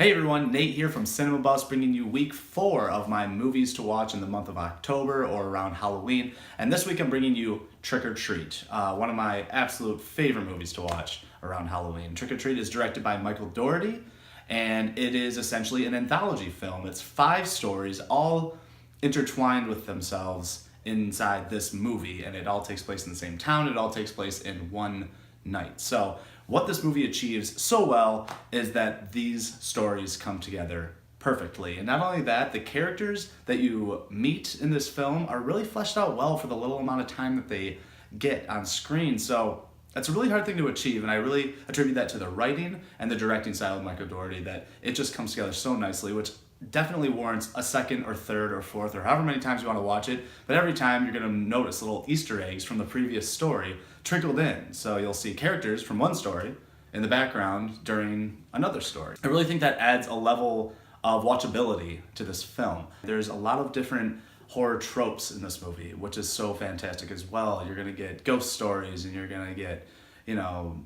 Hey everyone, Nate here from Cinema Buffs, bringing you week 4 of my movies to watch in the month of October or around Halloween. And this week I'm bringing you Trick or Treat, one of my absolute favorite movies to watch around Halloween. Trick or Treat is directed by Michael Dougherty, and it is essentially an anthology film. It's 5 stories, all intertwined with themselves inside this movie, and it all takes place in the same town. It all takes place in one night. So what this movie achieves so well is that these stories come together perfectly. And not only that, the characters that you meet in this film are really fleshed out well for the little amount of time that they get on screen. So that's a really hard thing to achieve, and I really attribute that to the writing and the directing style of Michael Dougherty, that it just comes together so nicely, which definitely warrants a second or third or fourth or however many times you want to watch it. But every time you're going to notice little Easter eggs from the previous story trickled in. So you'll see characters from one story in the background during another story. I really think that adds a level of watchability to this film. There's a lot of different horror tropes in this movie, which is so fantastic as well. You're going to get ghost stories, and you're going to get,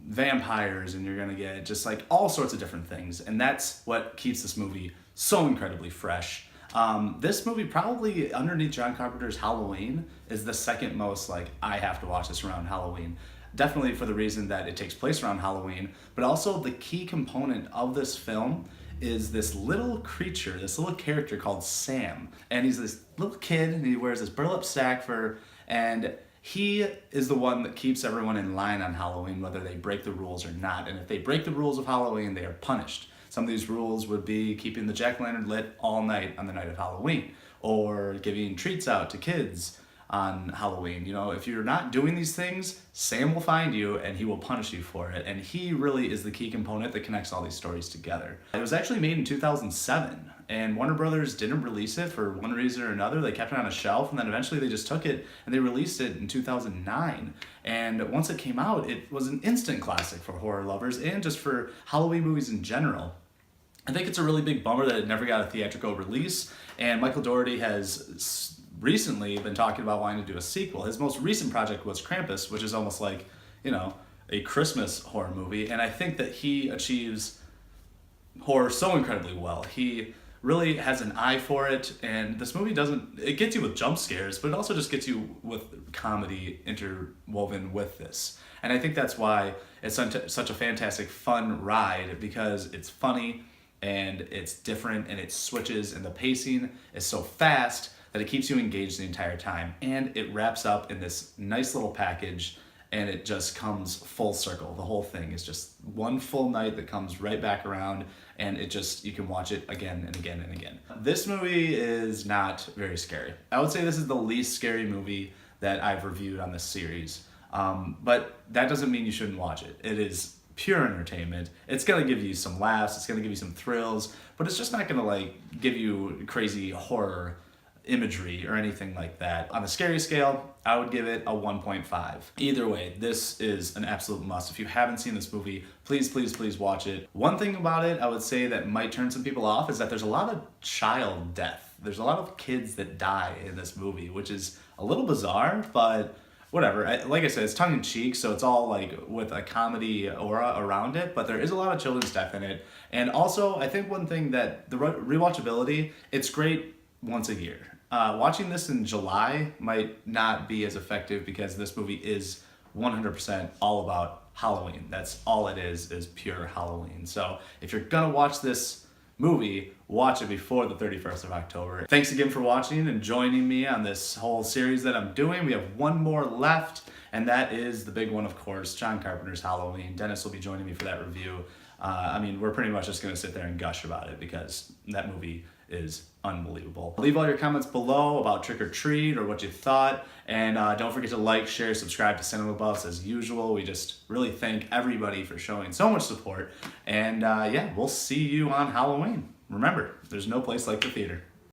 vampires, and you're going to get just like all sorts of different things. And that's what keeps this movie so incredibly fresh. This movie, probably underneath John Carpenter's Halloween, is the second most I have to watch this around Halloween. Definitely for the reason that it takes place around Halloween, but also the key component of this film is this little creature, this little character called Sam. And he's this little kid, and he wears this burlap sack fur, and he is the one that keeps everyone in line on Halloween, whether they break the rules or not. And if they break the rules of Halloween, they are punished. Some of these rules would be keeping the jack-o'-lantern lit all night on the night of Halloween, or giving treats out to kids on Halloween. If you're not doing these things, Sam will find you and he will punish you for it. And he really is the key component that connects all these stories together. It was actually made in 2007, and Warner Brothers didn't release it for one reason or another. They kept it on a shelf, and then eventually they just took it and they released it in 2009. And once it came out, it was an instant classic for horror lovers and just for Halloween movies in general. I think it's a really big bummer that it never got a theatrical release, and Michael Dougherty has recently been talking about wanting to do a sequel. His most recent project was Krampus, which is almost like, a Christmas horror movie, and I think that he achieves horror so incredibly well. He really has an eye for it, and this movie it gets you with jump scares, but it also just gets you with comedy interwoven with this. And I think that's why it's such a fantastic, fun ride, because it's funny, and it's different, and it switches, and the pacing is so fast that it keeps you engaged the entire time. And it wraps up in this nice little package, and it just comes full circle. The whole thing is just one full night that comes right back around, and you can watch it again and again and again. This movie is not very scary. I would say this is the least scary movie that I've reviewed on this series. But that doesn't mean you shouldn't watch it. It is pure entertainment. It's gonna give you some laughs, it's gonna give you some thrills, but it's just not gonna give you crazy horror imagery or anything like that. On the scary scale, I would give it a 1.5. Either way, this is an absolute must. If you haven't seen this movie, please, please, please watch it. One thing about it I would say that might turn some people off is that there's a lot of child death. There's a lot of kids that die in this movie, which is a little bizarre, but whatever. Like I said, it's tongue-in-cheek, so it's all with a comedy aura around it, but there is a lot of children's death in it. And also, I think one thing that the rewatchability, it's great once a year. Watching this in July might not be as effective, because this movie is 100% all about Halloween. That's all it is pure Halloween. So if you're gonna watch this movie, watch it before the 31st of October. Thanks again for watching and joining me on this whole series that I'm doing. We have one more left, and that is the big one, of course, John Carpenter's Halloween. Dennis will be joining me for that review. We're pretty much just gonna sit there and gush about it, because that movie is unbelievable. Leave all your comments below about Trick or Treat or what you thought, and don't forget to like, share, subscribe to Cinema Buffs as usual. We just really thank everybody for showing so much support, and we'll see you on Halloween. Remember, there's no place like the theater.